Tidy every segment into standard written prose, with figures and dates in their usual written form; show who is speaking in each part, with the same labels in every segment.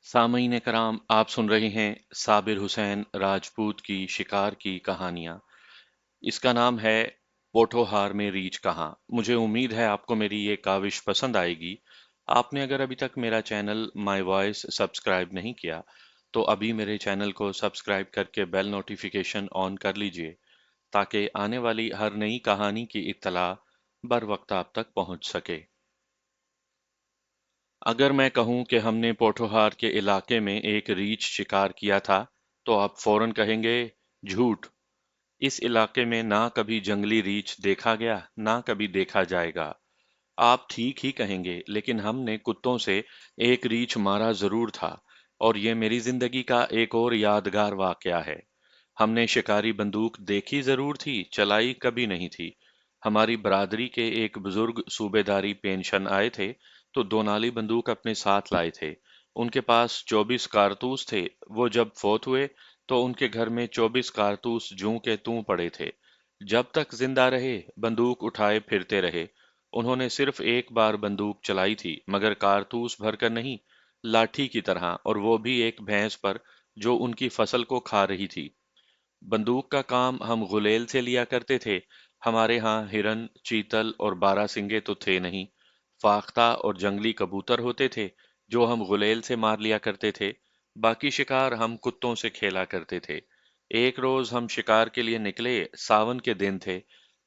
Speaker 1: सामईन कराम, आप सुन रहे हैं साबिर हुसैन राजपूत की शिकार की कहानियाँ। इसका नाम है पोठोहार में रीछ कहाँ। मुझे उम्मीद है आपको मेरी ये काविश पसंद आएगी। आपने अगर अभी तक मेरा चैनल माय वॉइस सब्सक्राइब नहीं किया तो अभी मेरे चैनल को सब्सक्राइब करके बेल नोटिफिकेशन ऑन कर लीजिए ताकि आने वाली हर नई कहानी की इत्तला बर वक्त आप तक पहुंच सके। अगर मैं कहूं कि हमने पोठोहार के इलाके में एक रीछ शिकार किया था, तो आप फौरन कहेंगे झूठ। इस इलाके में ना कभी जंगली रीछ देखा गया, ना कभी देखा जाएगा। आप ठीक ही कहेंगे, लेकिन हमने कुत्तों से एक रीछ मारा जरूर था, और ये मेरी जिंदगी का एक और यादगार वाकया है। हमने शिकारी बंदूक देखी जरूर थी, चलाई कभी नहीं थी। हमारी बरादरी के एक बुजुर्ग सूबेदारी पेंशन आए थे, तो दो नाली बंदूक अपने साथ लाए थे। उनके पास 24 कारतूस थे। वो जब फौत हुए तो उनके घर में 24 कारतूस जूं के तूं पड़े थे। जब तक जिंदा रहे बंदूक उठाए फिरते रहे। उन्होंने सिर्फ एक बार बंदूक चलाई थी, मगर कारतूस भरकर नहीं, लाठी की तरह, और वो भी एक भैंस पर जो उनकी फसल को खा रही थी। बंदूक का काम हम गुलेल से लिया करते थे। हमारे यहाँ हिरन, चीतल और बारहसिंगे तो थे नहीं। फाख्ता और जंगली कबूतर होते थे, जो हम गुलेल से मार लिया करते थे। बाकी शिकार हम कुत्तों से खेला करते थे। एक रोज हम शिकार के लिए निकले। सावन के दिन थे।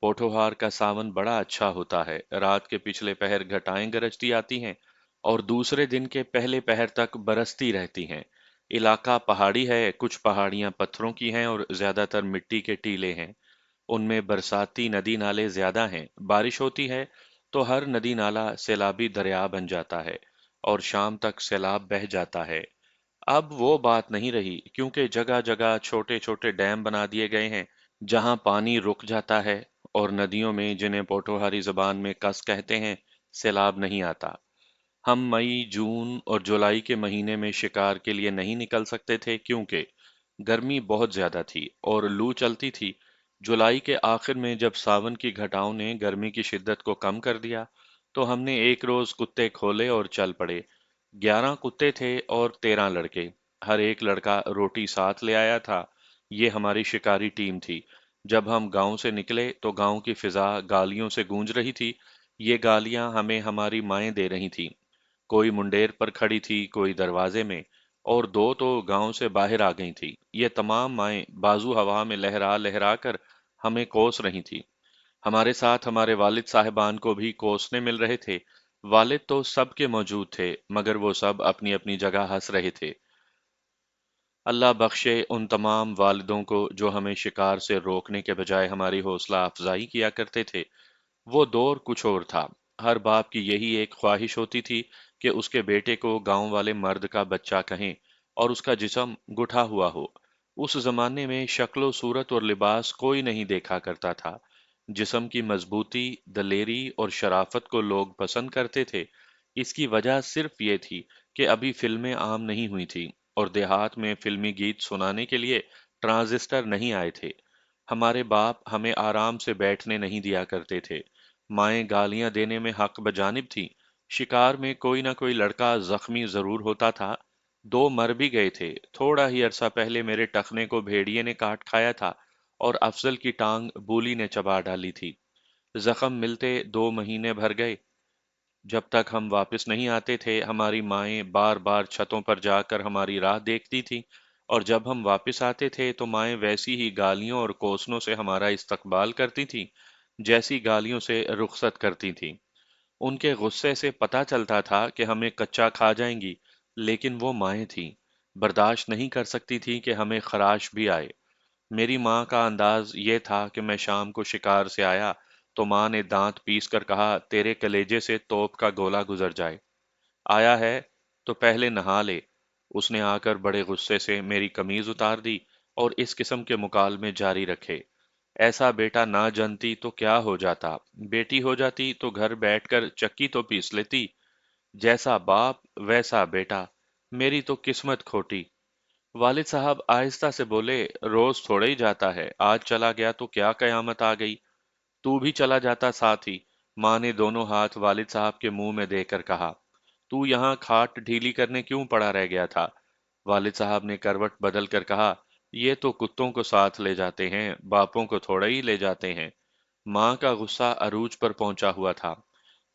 Speaker 1: पोठोहार का सावन बड़ा अच्छा होता है। रात के पिछले पहर घटाएं गरजती आती हैं और दूसरे दिन के पहले पहर तक बरसती रहती हैं। इलाका पहाड़ी है, कुछ पहाड़ियां पत्थरों की हैं और ज्यादातर मिट्टी के टीले हैं। उनमें बरसाती नदी नाले ज्यादा हैं। बारिश होती है तो हर नदी नाला सैलाबी दरिया बन जाता है और शाम तक सैलाब बह जाता है। अब वो बात नहीं रही, क्योंकि जगह जगह छोटे छोटे डैम बना दिए गए हैं, जहां पानी रुक जाता है और नदियों में, जिन्हें पोठोहारी जबान में कस कहते हैं, सैलाब नहीं आता। हम मई, जून और जुलाई के महीने में शिकार के लिए नहीं निकल सकते थे, क्योंकि गर्मी बहुत ज्यादा थी और लू चलती थी। जुलाई के आखिर में जब सावन की घटाओं ने गर्मी की शिद्दत को कम कर दिया, तो हमने एक रोज कुत्ते खोले और चल पड़े। 11 कुत्ते थे और 13 लड़के। हर एक लड़का रोटी साथ ले आया था। ये हमारी शिकारी टीम थी। जब हम गांव से निकले तो गांव की फिजा गालियों से गूंज रही थी। ये गालियां हमें हमारी माएं दे रही थीं। कोई मुंडेर पर खड़ी थी, कोई दरवाजे में, और दो तो गांव से बाहर आ गई थी। ये तमाम माएं बाजू हवा में लहरा लहरा कर हमें कोस रही थी। हमारे साथ हमारे वालिद साहिबान को भी कोसने मिल रहे थे। वालिद तो सबके मौजूद थे, मगर वो सब अपनी अपनी जगह हंस रहे थे। अल्लाह बख्शे उन तमाम वालिदों को जो हमें शिकार से रोकने के बजाय हमारी हौसला अफजाई किया करते थे। वो दौर कुछ और था। हर बाप की यही एक ख्वाहिश होती थी कि उसके बेटे को गांव वाले मर्द का बच्चा कहें और उसका जिस्म गुठा हुआ हो। उस जमाने में शक्लो सूरत और लिबास कोई नहीं देखा करता था। जिस्म की मजबूती, दलेरी और शराफत को लोग पसंद करते थे। इसकी वजह सिर्फ ये थी कि अभी फिल्में आम नहीं हुई थी और देहात में फिल्मी गीत सुनाने के लिए ट्रांजिस्टर नहीं आए थे। हमारे बाप हमें आराम से बैठने नहीं दिया करते थे। माएं गालियां देने में हक बजानिब थीं। शिकार में कोई ना कोई लड़का जख्मी जरूर होता था। दो मर भी गए थे। थोड़ा ही अरसा पहले मेरे टखने को भेड़िए ने काट खाया था और अफजल की टांग बूली ने चबा डाली थी। जख्म मिलते 2 महीने भर गए। जब तक हम वापस नहीं आते थे, हमारी माएं बार बार छतों पर जाकर हमारी राह देखती थीं, और जब हम वापस आते थे तो माएं वैसी ही गालियों और कोसनों से हमारा इस्तकबाल करती थीं, जैसी गालियों से रुखसत करती थीं। उनके गुस्से से पता चलता था कि हमें कच्चा खा जाएंगी, लेकिन वो माएं थीं, बर्दाश्त नहीं कर सकती थीं कि हमें खराश भी आए। मेरी माँ का अंदाज ये था कि मैं शाम को शिकार से आया तो माँ ने दांत पीस कर कहा, तेरे कलेजे से तोप का गोला गुजर जाए। आया है तो पहले नहा ले। उसने आकर बड़े गुस्से से मेरी कमीज उतार दी और इस किस्म के मुकालमे जारी रखे। ऐसा बेटा ना जनती तो क्या हो जाता। बेटी हो जाती तो घर बैठकर चक्की तो पीस लेती। जैसा बाप वैसा बेटा। मेरी तो किस्मत खोटी। वालिद साहब आहिस्ता से बोले, रोज थोड़े ही जाता है, आज चला गया तो क्या कयामत आ गई। तू भी चला जाता साथ ही। माँ ने दोनों हाथ वालिद साहब के मुंह में देकर कहा। تو यहाँ खाट ढीली करने क्यों पड़ा रह गया था? वालिद साहब ने करवट बदल कर कहा, ये तो कुत्तों को साथ ले जाते हैं, बापों को थोड़ा ही ले जाते हैं। माँ का गुस्सा अरूज पर पहुंचा हुआ था।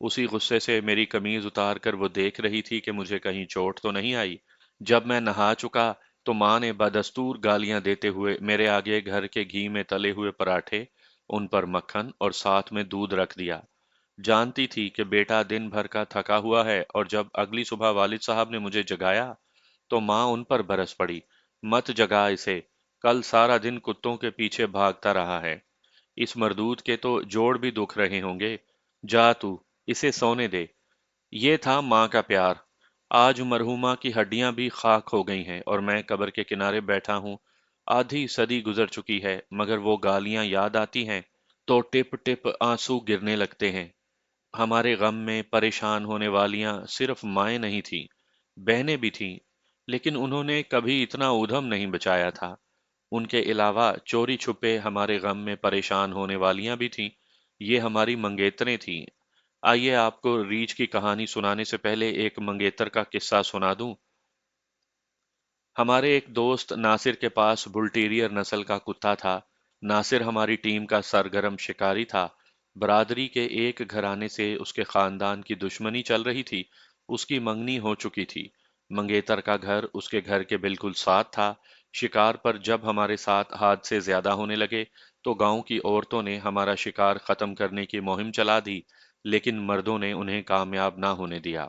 Speaker 1: उसी गुस्से से मेरी कमीज उतार कर वो देख रही थी कि मुझे कहीं चोट तो नहीं आई। जब मैं नहा चुका तो माँ ने बदस्तूर गालियां देते हुए मेरे आगे घर के घी में तले हुए पराठे, उन पर मक्खन और साथ में दूध रख दिया। जानती थी कि बेटा दिन भर का थका हुआ है, और जब अगली सुबह वालिद साहब ने मुझे जगाया तो माँ उन पर बरस पड़ी, मत जगा इसे, कल सारा दिन कुत्तों के पीछे भागता रहा है। इस मर्दूद के तो जोड़ भी दुख रहे होंगे। जा तू, इसे सोने दे। ये था माँ का प्यार। आज मरहूमा की हड्डियां भी खाक हो गई हैं और मैं कब्र के किनारे बैठा हूँ। आधी सदी गुजर चुकी है, मगर वो गालियां याद आती हैं तो टिप टिप आंसू गिरने लगते हैं। हमारे गम में परेशान होने वालियां सिर्फ माएँ नहीं थीं, बहनें भी थीं, लेकिन उन्होंने कभी इतना ऊधम नहीं बचाया था। उनके अलावा चोरी छुपे हमारे गम में परेशान होने वालियां भी थीं। ये हमारी मंगेतरें थीं। आइए आपको रीछ की कहानी सुनाने से पहले एक मंगेतर का किस्सा सुना दूं। हमारे एक दोस्त नासिर के पास बुल टेरियर नस्ल का कुत्ता था। नासिर हमारी टीम का सरगर्म शिकारी था। बरादरी के एक घराने से उसके खानदान की दुश्मनी चल रही थी। उसकी मंगनी हो चुकी थी। मंगेतर का घर उसके घर के बिल्कुल साथ था। शिकार पर जब हमारे साथ हादसे ज्यादा होने लगे तो गांव की औरतों ने हमारा शिकार खत्म करने की मुहिम चला दी, लेकिन मर्दों ने उन्हें कामयाब ना होने दिया।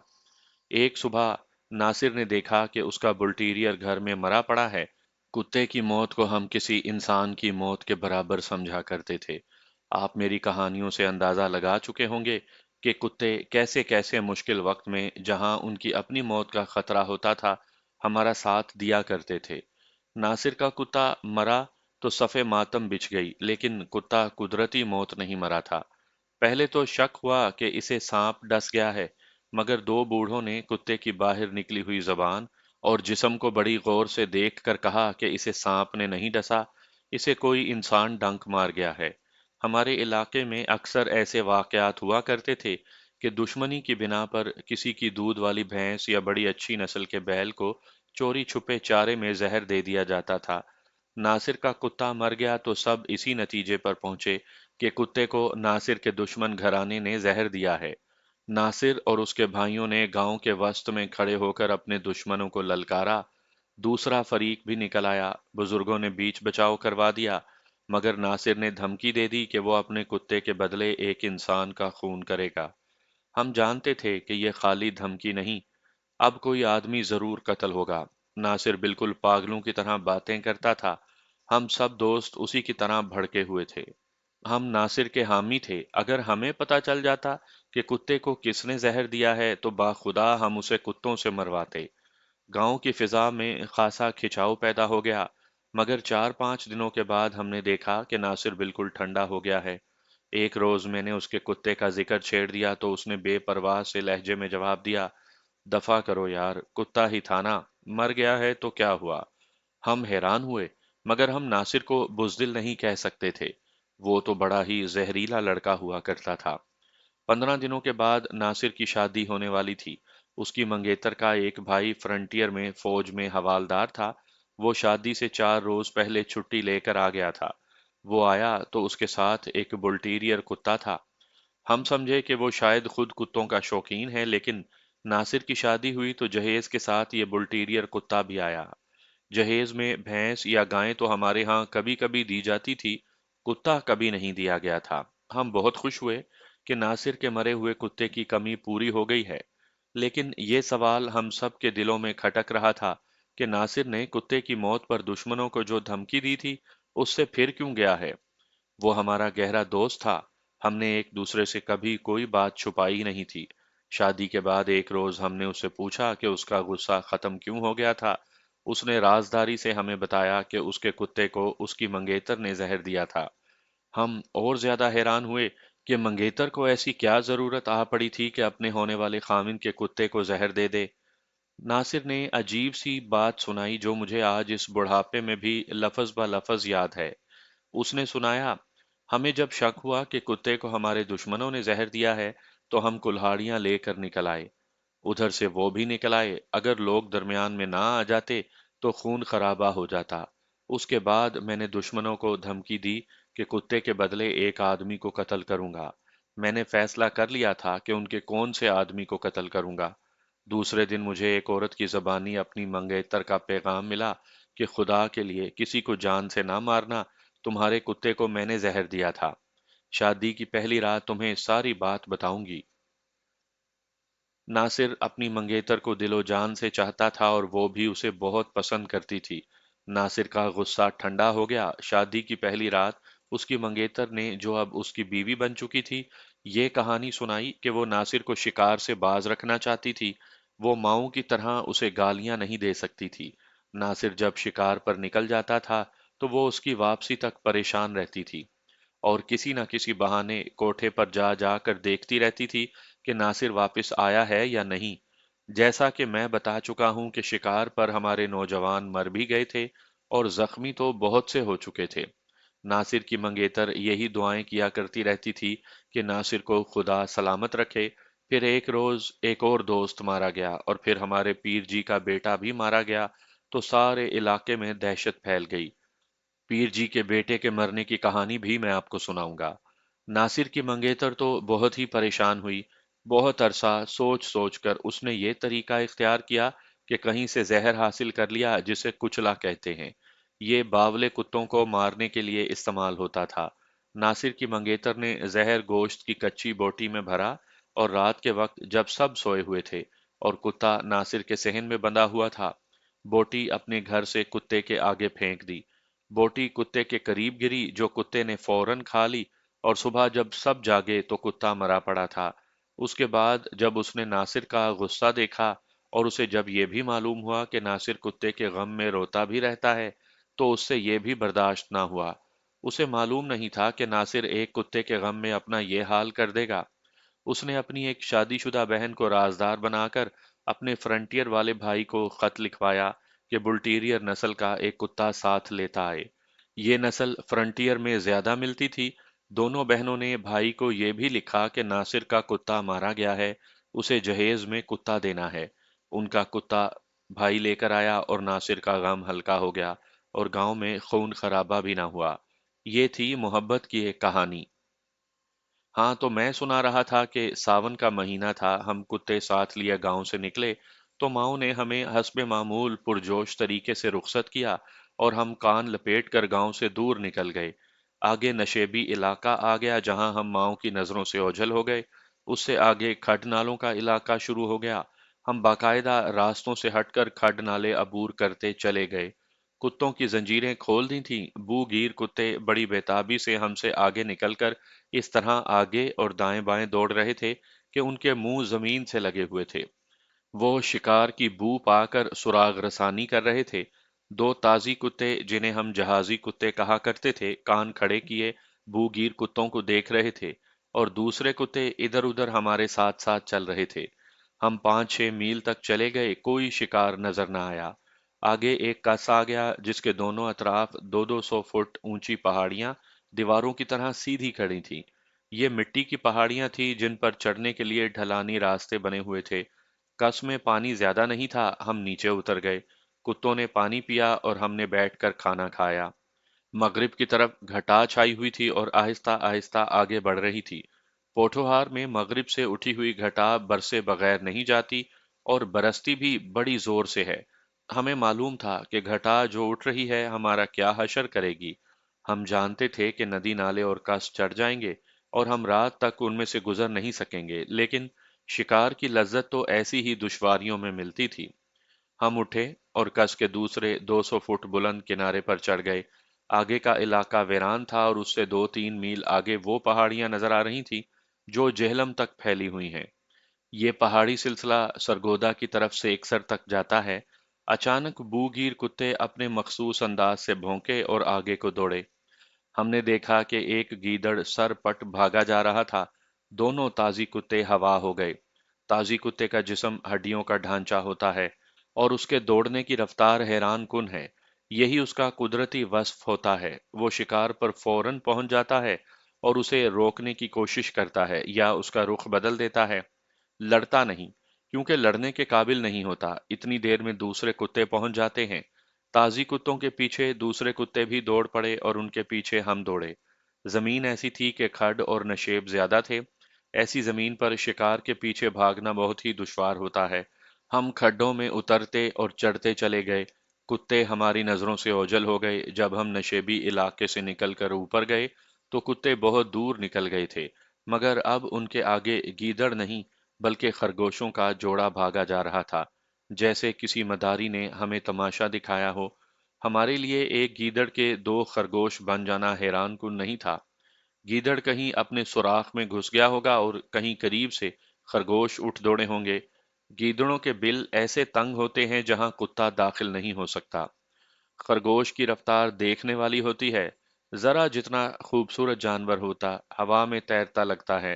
Speaker 1: एक सुबह नासिर ने देखा कि उसका बुल्टीरियर घर में मरा पड़ा है। कुत्ते की मौत को हम किसी इंसान की मौत के बराबर समझा करते थे। आप मेरी कहानियों से अंदाजा लगा चुके होंगे कि कुत्ते कैसे कैसे मुश्किल वक्त में, जहां उनकी अपनी मौत का खतरा होता था, हमारा साथ दिया करते थे। नासिर का कुत्ता मरा तो सफ़े मातम बिछ गई, लेकिन कुत्ता कुदरती मौत नहीं मरा था। पहले तो शक हुआ कि इसे सांप डस गया है, मगर दो बूढ़ों ने कुत्ते की बाहर निकली हुई जबान और जिस्म को बड़ी गौर से देखकर कहा कि इसे सांप ने नहीं डसा, इसे कोई इंसान डंक मार गया है। हमारे इलाके में अक्सर ऐसे वाकयात हुआ करते थे कि दुश्मनी की बिना पर किसी की दूध वाली भैंस या बड़ी अच्छी नस्ल के बैल को चोरी छुपे चारे में जहर दे दिया जाता था। नासिर का कुत्ता मर गया तो सब इसी नतीजे पर पहुंचे कि कुत्ते को नासिर के दुश्मन घराने ने जहर दिया है। नासिर और उसके भाइयों ने गांव के वसत में खड़े होकर अपने दुश्मनों को ललकारा। दूसरा फरीक भी निकल आया, बुजुर्गों ने बीच बचाव करवा दिया, मगर नासिर ने धमकी दे दी कि वो अपने कुत्ते के बदले एक इंसान का खून करेगा। हम जानते थे कि ये खाली धमकी नहीं, अब कोई आदमी जरूर कत्ल होगा। नासिर बिल्कुल पागलों की तरह बातें करता था। हम सब दोस्त उसी की तरह भड़के हुए थे। हम नासिर के हामी थे। अगर हमें पता चल जाता कि कुत्ते को किसने जहर दिया है तो बाखुदा हम उसे कुत्तों से मरवाते। गांव की फिजा में खासा खिंचाव पैदा हो गया, मगर 4-5 दिनों के बाद हमने देखा कि नासिर बिल्कुल ठंडा हो गया है। एक रोज मैंने उसके कुत्ते का जिक्र छेड़ दिया तो उसने बेपरवाह से लहजे में जवाब दिया, दफा करो यार, कुत्ता ही था ना, मर गया है तो क्या हुआ। हम हैरान हुए, मगर हम नासिर को बुजदिल नहीं कह सकते थे। वो तो बड़ा ही जहरीला लड़का हुआ करता था। 15 दिनों के बाद नासिर की शादी होने वाली थी। उसकी मंगेतर का एक भाई फ्रंटियर में फौज में हवालदार था। वो शादी से 4 रोज पहले छुट्टी लेकर आ गया था। वो आया तो उसके साथ एक बुल्टीरियर कुत्ता था। हम समझे कि वो शायद खुद कुत्तों का शौकीन है, लेकिन नासिर की शादी हुई तो जहेज के साथ ये बुल्टीरियर कुत्ता भी आया। जहेज में भैंस या गायें तो हमारे यहाँ कभी कभी दी जाती थी, कुत्ता कभी नहीं दिया गया था। हम बहुत खुश हुए कि नासिर के मरे हुए कुत्ते की कमी पूरी हो गई है, लेकिन ये सवाल हम सब के दिलों में खटक रहा था कि नासिर ने कुत्ते की मौत पर दुश्मनों को जो धमकी दी थी, उससे फिर क्यों गया है। वो हमारा गहरा दोस्त था। हमने एक दूसरे से कभी कोई बात छुपाई ही नहीं थी। शादी के बाद एक रोज हमने उससे पूछा कि उसका गुस्सा खत्म क्यों हो गया था। उसने राजदारी से हमें बताया कि उसके कुत्ते को उसकी मंगेतर ने जहर दिया था। हम और ज्यादा हैरान हुए कि मंगेतर को ऐसी क्या जरूरत आ पड़ी थी कि अपने होने वाले खामिन के कुत्ते को जहर दे दे। नासिर ने अजीब सी बात सुनाई जो मुझे आज इस बुढ़ापे में भी लफ्ज ब लफ्ज याद है। उसने सुनाया, हमें जब शक हुआ कि कुत्ते को हमारे दुश्मनों ने जहर दिया है तो हम कुल्हाड़ियां लेकर निकल आए। उधर से वो भी निकल आए। अगर लोग दरमियान में ना आ जाते तो खून खराबा हो जाता। उसके बाद मैंने दुश्मनों को धमकी दी कि कुत्ते के बदले एक आदमी को कत्ल करूंगा। मैंने फैसला कर लिया था कि उनके कौन से आदमी को कत्ल करूंगा। दूसरे दिन मुझे एक औरत की ज़बानी अपनी मंगेतर का पैगाम मिला कि खुदा के लिए किसी को जान से ना मारना, तुम्हारे कुत्ते को मैंने जहर दिया था। शादी की पहली रात तुम्हें सारी बात बताऊंगी। नासिर अपनी मंगेतर को दिलो जान से चाहता था और वो भी उसे बहुत पसंद करती थी। नासिर का गुस्सा ठंडा हो गया। शादी की पहली रात उसकी मंगेतर ने, जो अब उसकी बीवी बन चुकी थी, ये कहानी सुनाई कि वो नासिर को शिकार से बाज रखना चाहती थी। वो माऊ की तरह उसे गालियां नहीं दे सकती थी। नासिर जब शिकार पर निकल जाता था तो वो उसकी वापसी तक परेशान रहती थी और किसी न किसी बहाने कोठे पर जा जाकर देखती रहती थी कि नासिर वापस आया है या नहीं। जैसा कि मैं बता चुका हूं कि शिकार पर हमारे नौजवान मर भी गए थे और जख्मी तो बहुत से हो चुके थे। नासिर की मंगेतर यही दुआएं किया करती रहती थी कि नासिर को खुदा सलामत रखे। फिर एक रोज एक और दोस्त मारा गया और फिर हमारे पीर जी का बेटा भी मारा गया, तो सारे इलाके में दहशत फैल गई। पीर जी के बेटे के मरने की कहानी भी मैं आपको सुनाऊंगा। नासिर की मंगेतर तो बहुत ही परेशान हुई। बहुत अरसा सोच सोच कर उसने ये तरीका इख्तियार किया कि कहीं से जहर हासिल कर लिया, जिसे कुचला कहते हैं। ये बावले कुत्तों को मारने के लिए इस्तेमाल होता था। नासिर की मंगेतर ने जहर गोश्त की कच्ची बोटी में भरा और रात के वक्त जब सब सोए हुए थे और कुत्ता नासिर के सहन में बंधा हुआ था, बोटी अपने घर से कुत्ते के आगे फेंक दी। बोटी कुत्ते के करीब गिरी, जो कुत्ते ने फौरन खा ली, और सुबह जब सब जागे तो कुत्ता मरा पड़ा था। उसके बाद जब उसने नासिर का गुस्सा देखा और उसे जब ये भी मालूम हुआ कि नासिर कुत्ते के गम में रोता भी रहता है, तो उससे ये भी बर्दाश्त ना हुआ। उसे मालूम नहीं था कि नासिर एक कुत्ते के गम में अपना ये हाल कर देगा। उसने अपनी एक शादीशुदा बहन को राजदार बनाकर अपने फ्रंटियर वाले भाई को खत लिखवाया कि बुल्टीरियर नस्ल का एक कुत्ता साथ लेता आए। ये नस्ल फ्रंटियर में ज्यादा मिलती थी। दोनों बहनों ने भाई को ये भी लिखा कि नासिर का कुत्ता मारा गया है, उसे जहेज में कुत्ता देना है। उनका कुत्ता भाई लेकर आया और नासिर का गम हल्का हो गया और गांव में खून खराबा भी ना हुआ। ये थी मोहब्बत की एक कहानी। हाँ, तो मैं सुना रहा था कि सावन का महीना था, हम कुत्ते साथ लिए गांव से निकले, तो माओ ने हमें हस्बे मामूल पुरजोश तरीके से रुखसत किया और हम कान लपेट कर गांव से दूर निकल गए। आगे नशेबी इलाका आ गया जहां हम माओ की नजरों से ओझल हो गए। उससे आगे खड नालों का इलाका शुरू हो गया। हम बाकायदा रास्तों से हटकर खड नाले अबूर करते चले गए। कुत्तों की जंजीरें खोल दी थीं। बूगीर कुत्ते बड़ी बेताबी से हमसे आगे निकलकर इस तरह आगे और दाएं-बाएं दौड़ रहे थे कि उनके मुंह जमीन से लगे हुए थे। वो शिकार की बू पाकर सुराग रसानी कर रहे थे। दो ताजी कुत्ते, जिन्हें हम जहाजी कुत्ते कहा करते थे, कान खड़े किए बूगीर कुत्तों को देख रहे थे और दूसरे कुत्ते इधर-उधर हमारे साथ-साथ चल रहे थे। हम 5-6 मील तक चले गए, कोई शिकार नजर न आया। आगे एक कस आ गया जिसके दोनों अतराफ 2-200 फुट ऊंची पहाड़ियां दीवारों की तरह सीधी खड़ी थीं। ये मिट्टी की पहाड़ियां थीं जिन पर चढ़ने के लिए ढलानी रास्ते बने हुए थे। कस में पानी ज्यादा नहीं था। हम नीचे उतर गए। कुत्तों ने पानी पिया और हमने बैठकर खाना खाया। मगरिब की तरफ घटा छाई हुई थी और आहिस्ता आहिस्ता आगे बढ़ रही थी। पोठोहार में मगरिब से उठी हुई घटा बरसे बगैर नहीं जाती और बरसती भी बड़ी जोर से है। हमें मालूम था कि घटा जो उठ रही है हमारा क्या हशर करेगी। हम जानते थे कि नदी नाले और कस चढ़ जाएंगे और हम रात तक उनमें से गुजर नहीं सकेंगे, लेकिन शिकार की लज्जत तो ऐसी ही दुश्वारियों में मिलती थी। हम उठे और कस के दूसरे 200 फुट बुलंद किनारे पर चढ़ गए। आगे का इलाका वीरान था और उससे 2-3 मील आगे वो पहाड़ियां नजर आ रही थीं जो जेहलम तक फैली हुई हैं। ये पहाड़ी सिलसिला सरगोदा की तरफ से एकसर तक जाता है। अचानक बूगीर कुत्ते अपने मखसूस अंदाज से भौंके और आगे को दौड़े। हमने देखा कि एक गीदड़ सर पट भागा जा रहा था। दोनों ताजी कुत्ते हवा हो गए। ताजी कुत्ते का जिस्म हड्डियों का ढांचा होता है और उसके दौड़ने की रफ्तार हैरान कुन है। यही उसका कुदरती वस्फ होता है। वो शिकार पर फौरन पहुंच जाता है और उसे रोकने की कोशिश करता है या उसका रुख बदल देता है, लड़ता नहीं। क्योंकि लड़ने के काबिल नहीं होता। इतनी देर में दूसरे कुत्ते पहुंच जाते हैं। ताजी कुत्तों के पीछे दूसरे कुत्ते भी दौड़ पड़े और उनके पीछे हम दौड़े। जमीन ऐसी थी कि खड और नशेब ज्यादा थे। ऐसी जमीन पर शिकार के पीछे भागना बहुत ही दुश्वार होता है। हम खड्डों में उतरते और चढ़ते चले गए। कुत्ते हमारी नजरों से ओझल हो गए। जब हम नशेबी इलाके से निकलकर ऊपर गए तो कुत्ते बहुत दूर निकल गए थे, मगर अब उनके आगे गीदड़ नहीं बल्कि खरगोशों का जोड़ा भागा जा रहा था। जैसे किसी मदारी ने हमें तमाशा दिखाया हो। हमारे लिए एक गीदड़ के दो खरगोश बन जाना हैरान कुन नहीं था। गीदड़ कहीं अपने सुराख में घुस गया होगा और कहीं करीब से खरगोश उठ दौड़े होंगे। गीदड़ों के बिल ऐसे तंग होते हैं जहां कुत्ता दाखिल नहीं हो सकता। खरगोश की रफ्तार देखने वाली होती है। जरा जितना खूबसूरत जानवर होता, हवा में तैरता लगता है।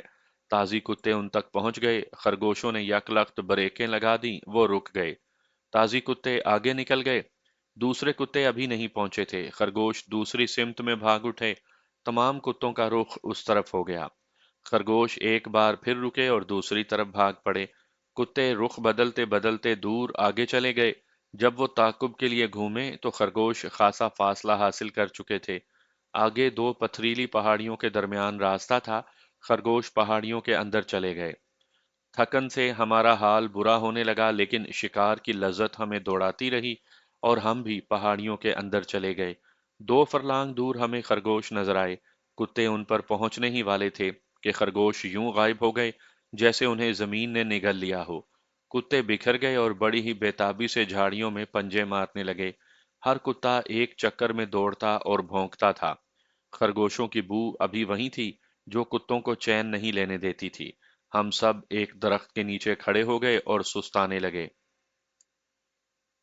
Speaker 1: ताजी कुत्ते उन तक पहुंच गए। खरगोशों ने यकलख्त ब्रेकें लगा दी, वो रुक गए। ताजी कुत्ते आगे निकल गए। दूसरे कुत्ते अभी नहीं पहुंचे थे। खरगोश दूसरी सिमत में भाग उठे। तमाम कुत्तों का रुख उस तरफ हो गया। खरगोश एक बार फिर रुके और दूसरी तरफ भाग पड़े। कुत्ते रुख बदलते बदलते दूर आगे चले गए। जब वो ताकुब के लिए घूमे तो खरगोश खासा फासला हासिल कर चुके थे। आगे दो पथरीली पहाड़ियों के दरमियान रास्ता था। खरगोश पहाड़ियों के अंदर चले गए। थकन से हमारा हाल बुरा होने लगा, लेकिन शिकार की लज्जत हमें दौड़ाती रही और हम भी पहाड़ियों के अंदर चले गए। 2 फरलांग दूर हमें खरगोश नजर आए। कुत्ते उन पर पहुंचने ही वाले थे कि खरगोश यूं गायब हो गए जैसे उन्हें जमीन ने निगल लिया हो। कुत्ते बिखर गए और बड़ी ही बेताबी से झाड़ियों में पंजे मारने लगे। हर कुत्ता एक चक्कर में दौड़ता और भौंकता था। खरगोशों की बू अभी वही थी जो कुत्तों को चैन नहीं लेने देती थी। हम सब एक दरख्त के नीचे खड़े हो गए और सुस्ताने लगे।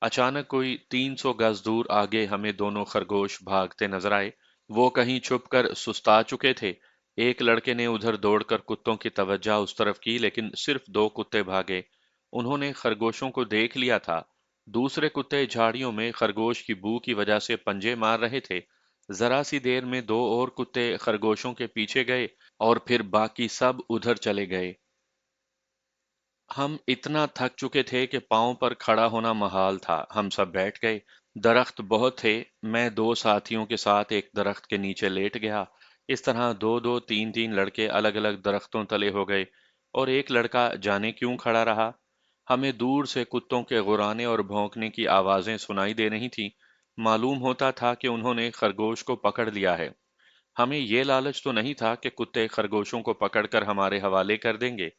Speaker 1: अचानक कोई 300 गज दूर आगे हमें दोनों खरगोश भागते नजर आए। वो कहीं छुपकर सुस्ता चुके थे। एक लड़के ने उधर दौड़कर कुत्तों की तवज्जो उस तरफ की, लेकिन सिर्फ 2 कुत्ते भागे। उन्होंने खरगोशों को देख लिया था। दूसरे कुत्ते झाड़ियों में खरगोश की बू की वजह से पंजे मार रहे थे। जरा सी देर में दो और कुत्ते खरगोशों के पीछे गए और फिर बाकी सब उधर चले गए। हम इतना थक चुके थे कि पाँव पर खड़ा होना महाल था। हम सब बैठ गए। दरख्त बहुत थे। मैं दो साथियों के साथ एक दरख्त के नीचे लेट गया। इस तरह दो दो तीन तीन लड़के अलग अलग दरख्तों तले हो गए और एक लड़का जाने क्यों खड़ा रहा। हमें दूर से कुत्तों के गुर्राने और भौंकने की आवाजें सुनाई दे रही थीं। मालूम होता था कि उन्होंने खरगोश को पकड़ लिया है। हमें ये लालच तो नहीं था कि कुत्ते खरगोशों को पकड़कर हमारे हवाले कर देंगे।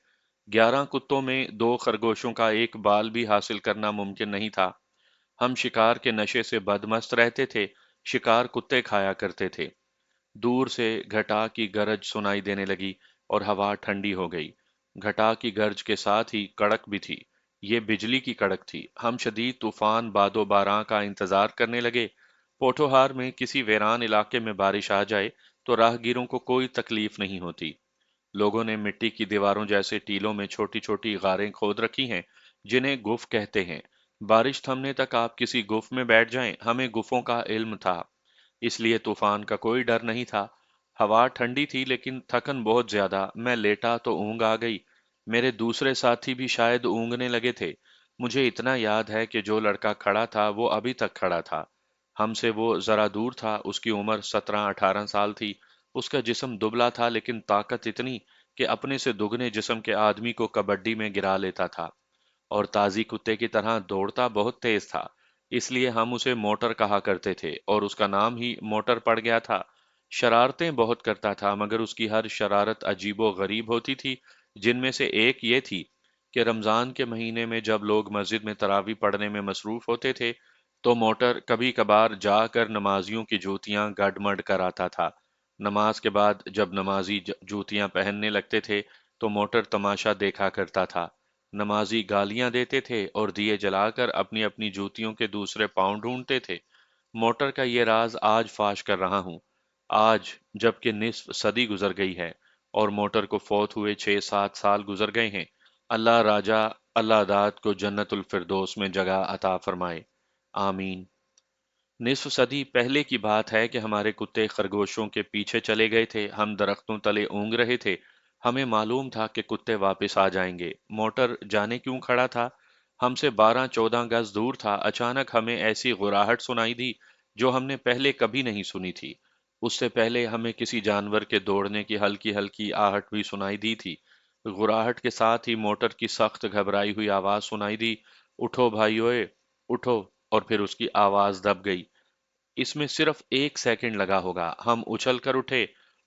Speaker 1: 11 कुत्तों में 2 खरगोशों का एक बाल भी हासिल करना मुमकिन नहीं था। हम शिकार के नशे से बदमस्त रहते थे। शिकार कुत्ते खाया करते थे। दूर से घटा की गरज सुनाई देने लगी और हवा ठंडी हो गई। घटा की गरज के साथ ही कड़क भी थी। ये बिजली की कड़क थी। हम शदीद तूफान बादो बारां का इंतजार करने लगे। पोठोहार में किसी वीरान इलाके में बारिश आ जाए तो राहगीरों को कोई तकलीफ नहीं होती। लोगों ने मिट्टी की दीवारों जैसे टीलों में छोटी छोटी गारें खोद रखी हैं, जिन्हें गुफ कहते हैं। बारिश थमने तक आप किसी गुफ में बैठ जाएं। हमें गुफों का इल्म था, इसलिए तूफान का कोई डर नहीं था। हवा ठंडी थी लेकिन थकन बहुत ज्यादा। मैं लेटा तो ऊंग आ गई। मेरे दूसरे साथी भी शायद ऊँगने लगे थे। मुझे इतना याद है कि जो लड़का खड़ा था वो अभी तक खड़ा था। हमसे वो जरा दूर था। उसकी उम्र 17-18 साल थी। उसका जिस्म दुबला था, लेकिन ताकत इतनी कि अपने से दुगने जिस्म के आदमी को कबड्डी में गिरा लेता था। और ताजी कुत्ते की तरह दौड़ता बहुत तेज था। इसलिए हम उसे मोटर कहा करते थे और उसका नाम ही मोटर पड़ गया था। शरारतें बहुत करता था, मगर उसकी हर शरारत अजीबो गरीब होती थी। जिनमें से एक ये थी कि रमजान के महीने में जब लोग मस्जिद में तरावी पढ़ने में मसरूफ होते थे, तो मोटर कभी कभार जाकर नमाजियों की जूतियां गडमड कराता था। नमाज के बाद जब नमाजी जूतियां पहनने लगते थे तो मोटर तमाशा देखा करता था। नमाजी गालियां देते थे और दिए जलाकर अपनी अपनी जूतियों के दूसरे पांव ढूंढते थे। मोटर का ये राज आज फाश कर रहा हूँ। आज, जबकि निस्फ सदी गुजर गई है और मोटर को फौत हुए 6-7 साल गुजर गए हैं। अल्लाह राजा अल्लाह दाद को जन्नतुल फिरदौस में जगह अता फरमाए। आमीन। निस्फ सदी पहले की बात है कि हमारे कुत्ते खरगोशों के पीछे चले गए थे। हम दरख्तों तले ऊँग रहे थे। ہمیں معلوم تھا کہ کتے واپس آ جائیں گے۔ موٹر جانے کیوں کھڑا تھا، ہم سے 12-14 گز دور تھا۔ اچانک ہمیں ایسی غراہٹ سنائی دی جو ہم نے پہلے کبھی نہیں سنی تھی۔ اس سے پہلے ہمیں کسی جانور کے دوڑنے کی ہلکی ہلکی آہٹ بھی سنائی دی تھی۔ غراہٹ کے ساتھ ہی موٹر کی سخت گھبرائی ہوئی آواز سنائی دی، اٹھو بھائیوئے، اٹھو، اور پھر اس کی آواز دب گئی۔ اس میں صرف 1 سیکنڈ لگا ہوگا۔ ہم اچھل کر اٹھے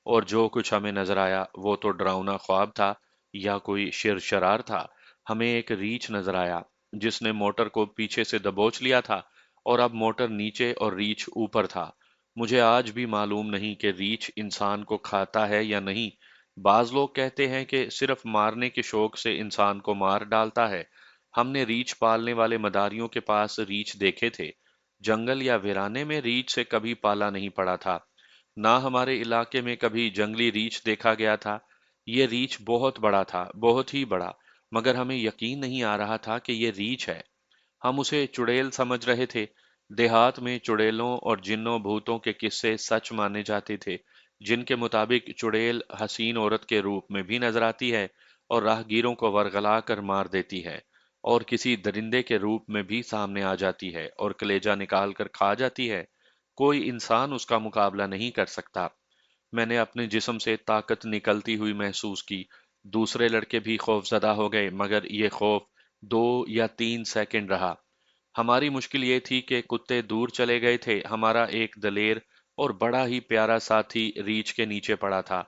Speaker 1: اور جو کچھ ہمیں نظر آیا وہ تو ڈراؤنا خواب تھا یا کوئی شرشرار تھا۔ ہمیں ایک ریچھ نظر آیا جس نے موٹر کو پیچھے سے دبوچ لیا تھا، اور اب موٹر نیچے اور ریچھ اوپر تھا۔ مجھے آج بھی معلوم نہیں کہ ریچھ انسان کو کھاتا ہے یا نہیں۔ بعض لوگ کہتے ہیں کہ صرف مارنے کے شوق سے انسان کو مار ڈالتا ہے۔ ہم نے ریچھ پالنے والے مداریوں کے پاس ریچھ دیکھے تھے۔ جنگل یا ویرانے میں ریچھ سے کبھی پالا نہیں پڑا تھا، نہ ہمارے علاقے میں کبھی جنگلی ریچھ دیکھا گیا تھا۔ یہ ریچھ بہت بڑا تھا، بہت ہی بڑا، مگر ہمیں یقین نہیں آ رہا تھا کہ یہ ریچھ ہے۔ ہم اسے چڑیل سمجھ رہے تھے۔ دیہات میں چڑیلوں اور جنوں بھوتوں کے قصے سچ مانے جاتے تھے، جن کے مطابق چڑیل حسین عورت کے روپ میں بھی نظر آتی ہے اور راہگیروں کو ورغلا کر مار دیتی ہے، اور کسی درندے کے روپ میں بھی سامنے آ جاتی ہے اور کلیجہ نکال کر کھا جاتی ہے۔ کوئی انسان اس کا مقابلہ نہیں کر سکتا۔ میں نے اپنے جسم سے طاقت نکلتی ہوئی محسوس کی۔ دوسرے لڑکے بھی خوف زدہ ہو گئے، مگر یہ خوف 2 یا 3 سیکنڈ رہا۔ ہماری مشکل یہ تھی کہ کتے دور چلے گئے تھے۔ ہمارا ایک دلیر اور بڑا ہی پیارا ساتھی ریچھ کے نیچے پڑا تھا۔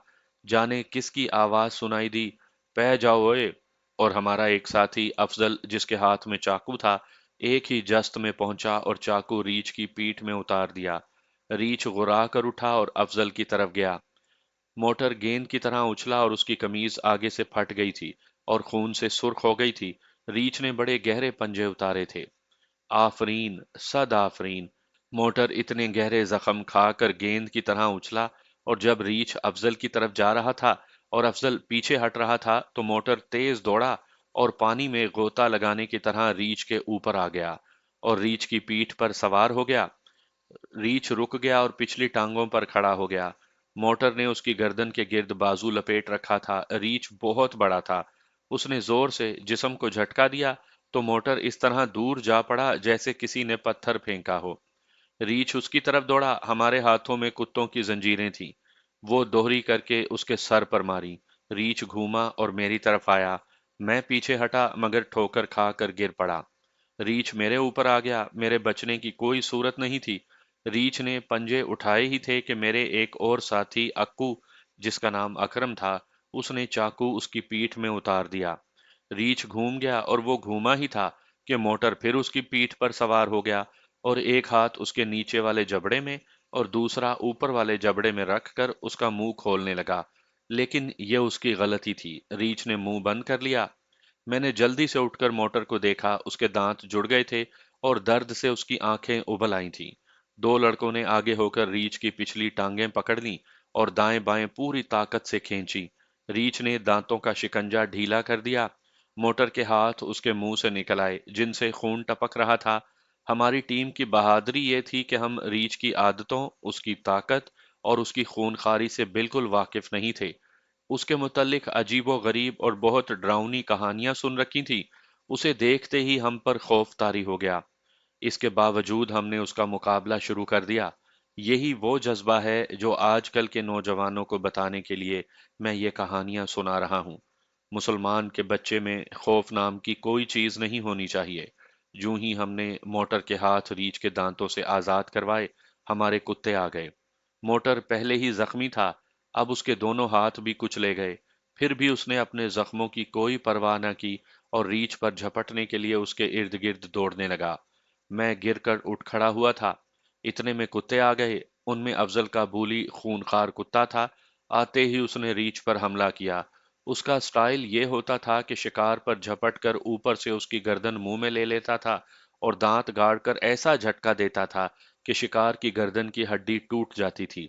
Speaker 1: جانے کس کی آواز سنائی دی، پہ جاؤ اوئے، اور ہمارا ایک ساتھی افضل جس کے ہاتھ میں چاقو تھا، ایک ہی جست میں پہنچا اور چاقو ریچھ کی پیٹھ میں اتار دیا۔ ریچھ غرا کر اٹھا اور افضل کی طرف گیا۔ موٹر گیند کی طرح اچھلا اور اس کی قمیض آگے سے پھٹ گئی تھی اور خون سے سرخ ہو گئی تھی۔ ریچھ نے بڑے گہرے پنجے اتارے تھے۔ آفرین، صد آفرین! موٹر اتنے گہرے زخم کھا کر گیند کی طرح اچھلا، اور جب ریچھ افضل کی طرف جا رہا تھا اور افضل پیچھے ہٹ رہا تھا تو موٹر تیز دوڑا اور پانی میں غوطہ لگانے کی طرح ریچھ کے اوپر آ گیا اور ریچھ کی پیٹھ پر سوار ہو گیا۔ ریچھ رک گیا اور پچھلی ٹانگوں پر کھڑا ہو گیا۔ موٹر نے اس کی گردن کے گرد بازو لپیٹ رکھا تھا۔ ریچھ بہت بڑا تھا۔ اس نے زور سے جسم کو جھٹکا دیا تو موٹر اس طرح دور جا پڑا جیسے کسی نے پتھر پھینکا ہو۔ ریچھ اس کی طرف دوڑا۔ ہمارے ہاتھوں میں کتوں کی زنجیریں تھیں۔ وہ دوہری کر کے اس کے سر پر ماری۔ ریچھ گھوما اور میری طرف آیا۔ میں پیچھے ہٹا مگر ٹھوکر کھا کر گر پڑا۔ ریچھ میرے اوپر آ گیا۔ میرے بچنے کی کوئی صورت نہیں تھی۔ ریچھ نے پنجے اٹھائے ہی تھے کہ میرے ایک اور ساتھی اکو، جس کا نام اکرم تھا، اس نے چاقو اس کی پیٹھ میں اتار دیا۔ ریچھ گھوم گیا اور وہ گھوما ہی تھا کہ موٹر پھر اس کی پیٹھ پر سوار ہو گیا اور ایک ہاتھ اس کے نیچے والے جبڑے میں اور دوسرا اوپر والے جبڑے میں رکھ کر اس کا منہ کھولنے لگا۔ لیکن یہ اس کی غلطی تھی۔ ریچھ نے منہ بند کر لیا۔ میں نے جلدی سے اٹھ کر موٹر کو دیکھا۔ اس کے دانت جڑ گئے تھے اور درد سے اس کی آنکھیں ابل آئی تھیں۔ دو لڑکوں نے آگے ہو کر ریچھ کی پچھلی ٹانگیں پکڑ لیں اور دائیں بائیں پوری طاقت سے کھینچی۔ ریچھ نے دانتوں کا شکنجا ڈھیلا کر دیا۔ موٹر کے ہاتھ اس کے منہ سے نکل آئے جن سے خون ٹپک رہا تھا۔ ہماری ٹیم کی بہادری یہ تھی کہ ہم ریچھ کی عادتوں، اس کی طاقت اور اس کی خونخواری سے بالکل واقف نہیں تھے۔ اس کے متعلق عجیب و غریب اور بہت ڈراؤنی کہانیاں سن رکھی تھیں۔ اسے دیکھتے ہی ہم پر خوف طاری ہو گیا۔ اس کے باوجود ہم نے اس کا مقابلہ شروع کر دیا۔ یہی وہ جذبہ ہے جو آج کل کے نوجوانوں کو بتانے کے لیے میں یہ کہانیاں سنا رہا ہوں۔ مسلمان کے بچے میں خوف نام کی کوئی چیز نہیں ہونی چاہیے۔ جوں ہی ہم نے موٹر کے ہاتھ ریچھ کے دانتوں سے آزاد کروائے، ہمارے کتے آ گئے۔ موٹر پہلے ہی زخمی تھا، اب اس کے دونوں ہاتھ بھی کچلے گئے۔ پھر بھی اس نے اپنے زخموں کی کوئی پرواہ نہ کی اور ریچھ پر جھپٹنے کے لیے اس کے ارد گرد دوڑنے لگا۔ میں گر کر اٹھ کھڑا ہوا تھا۔ اتنے میں کتے آ گئے۔ ان میں افضل کا بولی خونخوار کتا تھا۔ آتے ہی اس نے ریچھ پر حملہ کیا۔ اس کا سٹائل یہ ہوتا تھا کہ شکار پر جھپٹ کر اوپر سے اس کی گردن منہ میں لے لیتا تھا اور دانت گاڑ کر ایسا جھٹکا دیتا تھا کہ شکار کی گردن کی ہڈی ٹوٹ جاتی تھی۔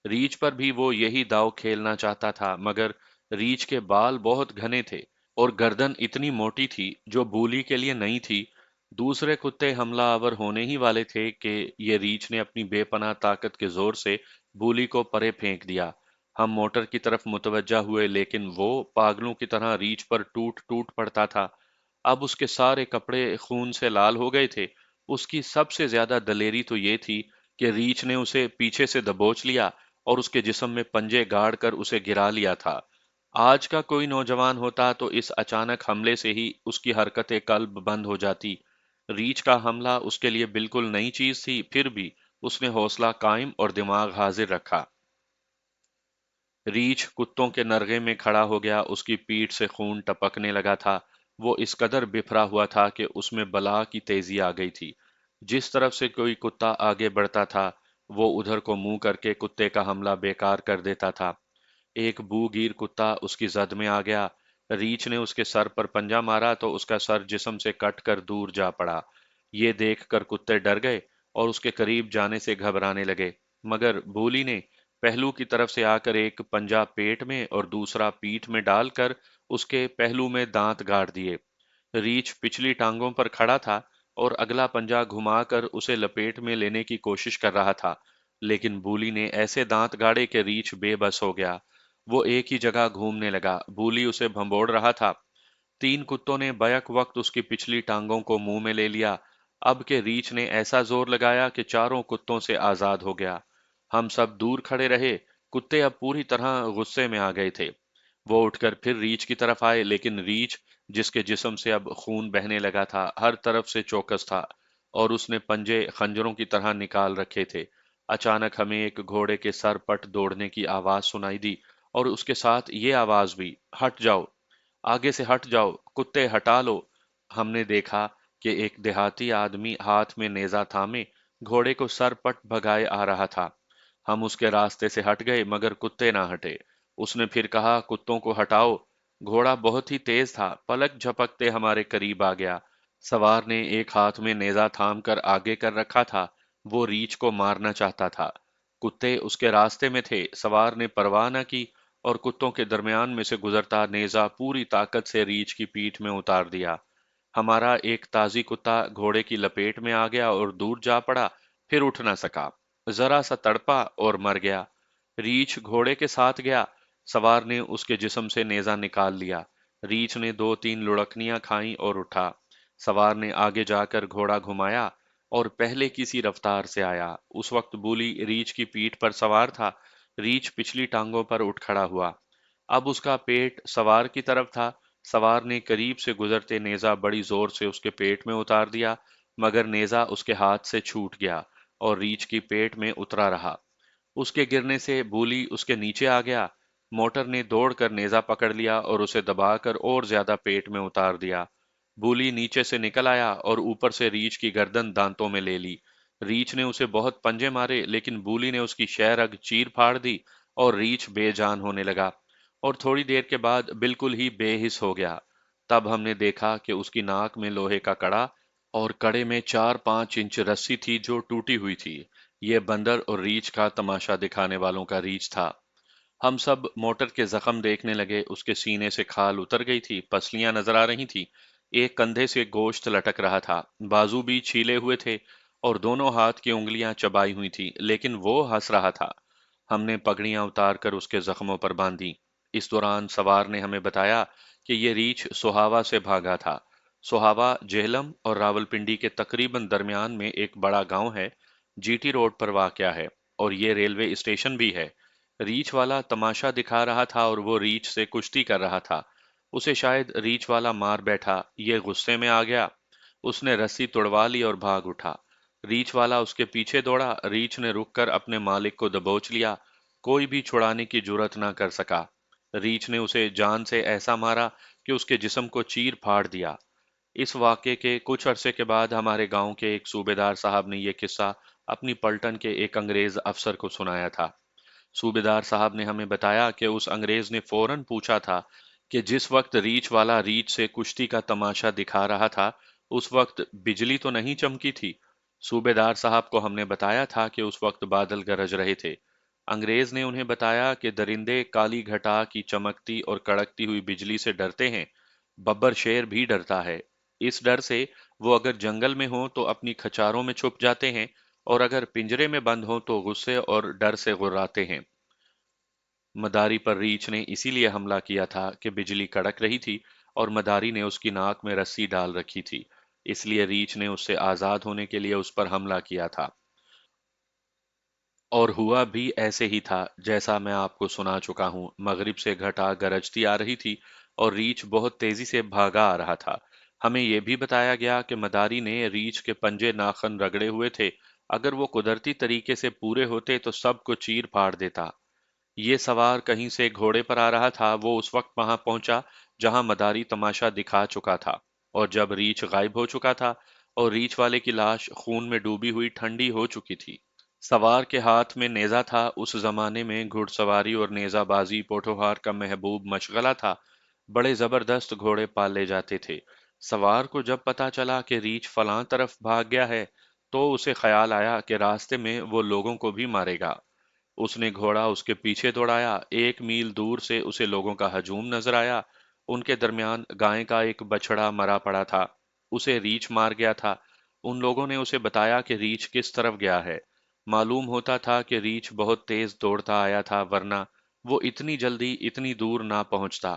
Speaker 1: ریچھ پر بھی وہ یہی داؤ کھیلنا چاہتا تھا، مگر ریچھ کے بال بہت گھنے تھے اور گردن اتنی موٹی تھی جو بولی کے لیے نہیں تھی۔ دوسرے کتے حملہ آور ہونے ہی والے تھے کہ یہ ریچھ نے اپنی بے پناہ طاقت کے زور سے بولی کو پرے پھینک دیا۔ हम मोटर की तरफ मुतवज्जा हुए, लेकिन वो पागलों की तरह रीछ पर टूट टूट पड़ता था। अब उसके सारे कपड़े खून से लाल हो गए थे। उसकी सबसे ज्यादा दलेरी तो ये थी कि रीछ ने उसे पीछे से दबोच लिया और उसके जिस्म में पंजे गाड़ कर उसे गिरा लिया था। आज का कोई नौजवान होता तो इस अचानक हमले से ही उसकी हरकतें कल्ब बंद हो जाती। रीछ का हमला उसके लिए बिल्कुल नई चीज थी, फिर भी उसने हौसला कायम और दिमाग हाजिर रखा। रीछ कुत्तों के नरगे में खड़ा हो गया, उसकी पीठ से खून टपकने लगा था। वो इस कदर बिफरा हुआ था कि उसमें बला की तेजी आ गई थी। जिस तरफ से कोई कुत्ता आगे बढ़ता था, वो उधर को मुंह करके कुत्ते का हमला बेकार कर देता था। एक बूगीर कुत्ता उसकी जद में आ गया। रीछ ने उसके सर पर पंजा मारा तो उसका सर जिस्म से कट कर दूर जा पड़ा। ये देखकर कुत्ते डर गए और उसके करीब जाने से घबराने लगे। मगर बूली ने पहलू की तरफ से आकर एक पंजा पेट में और दूसरा पीठ में डालकर उसके पहलू में दांत गाड़ दिए। रीछ पिछली टांगों पर खड़ा था और अगला पंजा घुमाकर उसे लपेट में लेने की कोशिश कर रहा था, लेकिन बूली ने ऐसे दांत गाड़े कि रीछ बेबस हो गया। वो एक ही जगह घूमने लगा। बूली उसे भंबोड़ रहा था। तीन कुत्तों ने बैक वक्त उसकी पिछली टांगों को मुंह में ले लिया। अब के रीछ ने ऐसा जोर लगाया कि चारों कुत्तों से आजाद हो गया। हम सब दूर खड़े रहे। कुत्ते अब पूरी तरह गुस्से में आ गए थे। वो उठकर फिर रीछ की तरफ आए, लेकिन रीछ, जिसके जिस्म से अब खून बहने लगा था, हर तरफ से चौकस था और उसने पंजे खंजरों की तरह निकाल रखे थे। अचानक हमें एक घोड़े के सर पट दौड़ने की आवाज सुनाई दी और उसके साथ ये आवाज भी, हट जाओ, आगे से हट जाओ, कुत्ते हटा लो। हमने देखा कि एक देहाती आदमी हाथ में नेजा थामे घोड़े को सरपट भगाए आ रहा था। हम उसके रास्ते से हट गए, मगर कुत्ते ना हटे। उसने फिर कहा, कुत्तों को हटाओ। घोड़ा बहुत ही तेज था, पलक झपकते हमारे करीब आ गया। सवार ने एक हाथ में नेजा थाम कर आगे कर रखा था। वो रीछ को मारना चाहता था। कुत्ते उसके रास्ते में थे। सवार ने परवाह न की और कुत्तों के दरमियान में से गुजरता नेजा पूरी ताकत से रीछ की पीठ में उतार दिया। हमारा एक ताजी कुत्ता घोड़े की लपेट में आ गया और दूर जा पड़ा, फिर उठ न सका। जरा सा तड़पा और मर गया। रीछ घोड़े के साथ गया। सवार ने उसके जिस्म से नेजा निकाल लिया। रीछ ने दो तीन लुढ़कनियां खाई और उठा। सवार ने आगे जाकर घोड़ा घुमाया और पहले की सी रफ्तार से आया। उस वक्त बूली रीछ की पीठ पर सवार था। रीछ पिछली टांगों पर उठ खड़ा हुआ। अब उसका पेट सवार की तरफ था। सवार ने करीब से गुजरते नेजा बड़ी जोर से उसके पेट में उतार दिया, मगर नेजा उसके हाथ से छूट गया और रीछ की पेट में उतरा रहा। उसके गिरने से बूली उसके नीचे आ गया। मोटर ने दौड़कर नेजा पकड़ लिया और उसे दबाकर और ज्यादा पेट में उतार दिया। बूली नीचे से निकल आया और ऊपर से रीछ की गर्दन दांतों में ले ली। रीछ ने उसे बहुत पंजे मारे, लेकिन बूली ने उसकी शह रग चीर फाड़ दी और रीछ बेजान होने लगा और थोड़ी देर के बाद बिल्कुल ही बेहिस हो गया। तब हमने देखा कि उसकी नाक में लोहे का कड़ा और कड़े में 4-5 इंच रस्सी थी जो टूटी हुई थी। ये बंदर और रीछ का तमाशा दिखाने वालों का रीछ था। हम सब मोटर के जख्म देखने लगे। उसके सीने से खाल उतर गई थी, पसलियां नजर आ रही थी। एक कंधे से गोश्त लटक रहा था। बाजू भी छीले हुए थे और दोनों हाथ की उंगलियां चबाई हुई थी, लेकिन वो हंस रहा था। हमने पगड़ियां उतार कर उसके जख्मों पर बांधी। इस दौरान सवार ने हमें बताया कि ये रीछ सोहावा से भागा था। सोहावा जेहलम और रावलपिंडी के तकरीबन दरमियान में एक बड़ा गांव है। जीटी रोड पर वाक़या है और ये रेलवे स्टेशन भी है। रीछ वाला तमाशा दिखा रहा था और वो रीछ से कुश्ती कर रहा था। उसे शायद रीछ वाला मार बैठा। ये गुस्से में आ गया। उसने रस्सी तुड़वा ली और भाग उठा। रीछ वाला उसके पीछे दौड़ा। रीछ ने रुककर अपने मालिक को दबोच लिया। कोई भी छुड़ाने की जुर्रत ना कर सका। रीछ ने उसे जान से ऐसा मारा कि उसके जिस्म को चीर फाड़ दिया। इस वाक़ये के कुछ अरसे के बाद हमारे गांव के एक सूबेदार साहब ने यह किस्सा अपनी पलटन के एक अंग्रेज अफसर को सुनाया था। सूबेदार साहब ने हमें बताया कि उस अंग्रेज ने फौरन पूछा था कि जिस वक्त रीछ वाला रीछ से कुश्ती का तमाशा दिखा रहा था, उस वक्त बिजली तो नहीं चमकी थी। सूबेदार साहब को हमने बताया था कि उस वक्त बादल गरज रहे थे। अंग्रेज ने उन्हें बताया कि दरिंदे काली घटा की चमकती और कड़कती हुई बिजली से डरते हैं। बब्बर शेर भी डरता है। इस डर से वो अगर जंगल में हो तो अपनी खचारों में छुप जाते हैं और अगर पिंजरे में बंद हो तो गुस्से और डर से गुर्राते हैं। مداری پر ریچھ نے اسی لیے حملہ کیا تھا کہ بجلی کڑک رہی تھی اور مداری نے اس کی ناک میں رسی ڈال رکھی تھی، اس لیے ریچھ نے اس سے آزاد ہونے کے لیے اس پر حملہ کیا تھا۔ اور ہوا بھی ایسے ہی تھا جیسا میں آپ کو سنا چکا ہوں۔ مغرب سے گھٹا گرجتی آ رہی تھی اور ریچھ بہت تیزی سے بھاگا آ رہا تھا۔ ہمیں یہ بھی بتایا گیا کہ مداری نے ریچھ کے پنجے ناخن رگڑے ہوئے تھے، اگر وہ قدرتی طریقے سے پورے ہوتے تو سب کو چیر پھاڑ دیتا۔ یہ سوار کہیں سے گھوڑے پر آ رہا تھا، وہ اس وقت وہاں پہنچا جہاں مداری تماشا دکھا چکا تھا، اور جب ریچھ غائب ہو چکا تھا اور ریچھ والے کی لاش خون میں ڈوبی ہوئی ٹھنڈی ہو چکی تھی۔ سوار کے ہاتھ میں نیزہ تھا۔ اس زمانے میں گھڑ سواری اور نیزہ بازی پوٹھوہار کا محبوب مشغلہ تھا۔ بڑے زبردست گھوڑے پالے جاتے تھے۔ سوار کو جب پتا چلا کہ ریچھ فلاں طرف بھاگ گیا ہے تو اسے خیال آیا کہ راستے میں وہ لوگوں کو بھی مارے گا۔ اس نے گھوڑا اس کے پیچھے دوڑایا۔ 1 میل دور سے اسے لوگوں کا ہجوم نظر آیا۔ ان کے درمیان گائے کا ایک بچڑا مرا پڑا تھا، اسے ریچھ مار گیا تھا۔ ان لوگوں نے اسے بتایا کہ ریچھ کس طرف گیا ہے۔ معلوم ہوتا تھا کہ ریچھ بہت تیز دوڑتا آیا تھا، ورنہ وہ اتنی جلدی اتنی دور نہ پہنچتا۔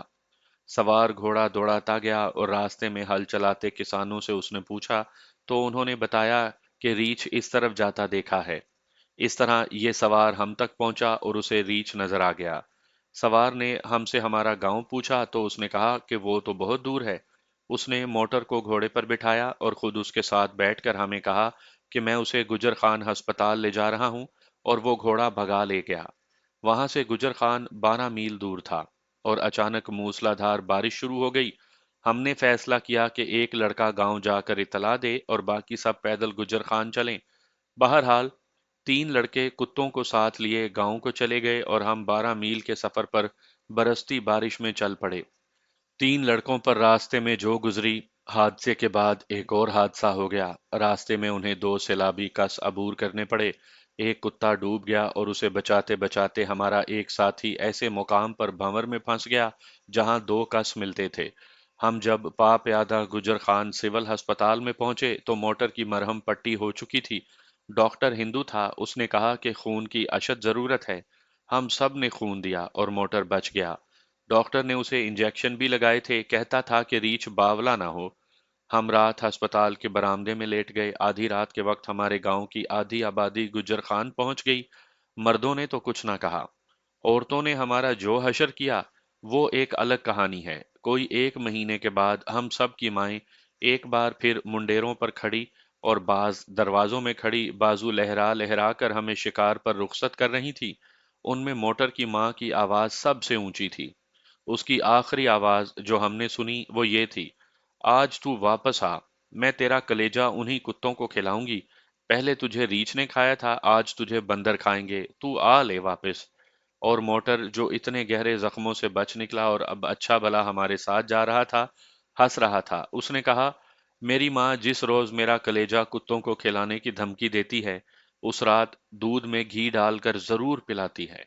Speaker 1: سوار گھوڑا دوڑاتا گیا اور راستے میں ہل چلاتے کسانوں سے اس نے پوچھا تو انہوں نے بتایا کہ ریچھ اس طرف جاتا دیکھا ہے۔ اس طرح یہ سوار ہم تک پہنچا اور اسے ریچھ نظر آ گیا۔ سوار نے ہم سے ہمارا گاؤں پوچھا تو اس نے کہا کہ وہ تو بہت دور ہے۔ اس نے موٹر کو گھوڑے پر بٹھایا اور خود اس کے ساتھ بیٹھ کر ہمیں کہا کہ میں اسے گجر خان ہسپتال لے جا رہا ہوں، اور وہ گھوڑا بھگا لے گیا۔ وہاں سے گجر خان 12 میل دور تھا، اور اچانک موسلا دھار بارش شروع ہو گئی۔ ہم نے فیصلہ کیا کہ ایک لڑکا گاؤں جا کر اطلاع دے اور باقی سب پیدل گجر خان چلیں۔ بہرحال 3 لڑکے کتوں کو ساتھ لیے گاؤں کو چلے گئے اور ہم 12 میل کے سفر پر برستی بارش میں چل پڑے۔ 3 لڑکوں پر راستے میں جو گزری، حادثے کے بعد ایک اور حادثہ ہو گیا۔ راستے میں انہیں 2 سیلابی کس عبور کرنے پڑے۔ ایک کتا ڈوب گیا اور اسے بچاتے بچاتے ہمارا ایک ساتھی ایسے مقام پر بھंور میں پھنس گیا جہاں 2 کس ملتے تھے۔ ہم جب پا پیادہ گجر خان سول ہسپتال میں پہنچے تو موٹر کی مرہم پٹی ہو چکی تھی۔ ڈاکٹر ہندو تھا، اس نے کہا کہ خون کی اشد ضرورت ہے۔ ہم سب نے خون دیا اور موٹر بچ گیا۔ ڈاکٹر نے اسے انجیکشن بھی لگائے تھے، کہتا تھا کہ ریچھ باولا نہ ہو۔ ہم رات ہسپتال کے برآمدے میں لیٹ گئے۔ آدھی رات کے وقت ہمارے گاؤں کی آدھی آبادی گجر خان پہنچ گئی۔ مردوں نے تو کچھ نہ کہا، عورتوں نے ہمارا جو حشر کیا وہ ایک الگ کہانی ہے۔ کوئی 1 مہینے کے بعد ہم سب کی مائیں ایک بار پھر منڈیروں پر کھڑی اور بعض دروازوں میں کھڑی بازو لہرا لہرا کر ہمیں شکار پر رخصت کر رہی تھی۔ ان میں موٹر کی ماں کی آواز سب سے اونچی تھی۔ اس کی آخری آواز جو ہم نے سنی وہ یہ تھی: آج تو واپس آ، میں تیرا کلیجہ انہی کتوں کو کھلاؤں گی۔ پہلے تجھے ریچھ نے کھایا تھا، آج تجھے بندر کھائیں گے، تو آ لے واپس۔ اور موٹر جو اتنے گہرے زخموں سے بچ نکلا اور اب اچھا بھلا ہمارے ساتھ جا رہا تھا، ہنس رہا تھا۔ اس نے کہا، میری ماں جس روز میرا کلیجہ کتوں کو کھلانے کی دھمکی دیتی ہے، اس رات دودھ میں گھی ڈال کر ضرور پلاتی ہے۔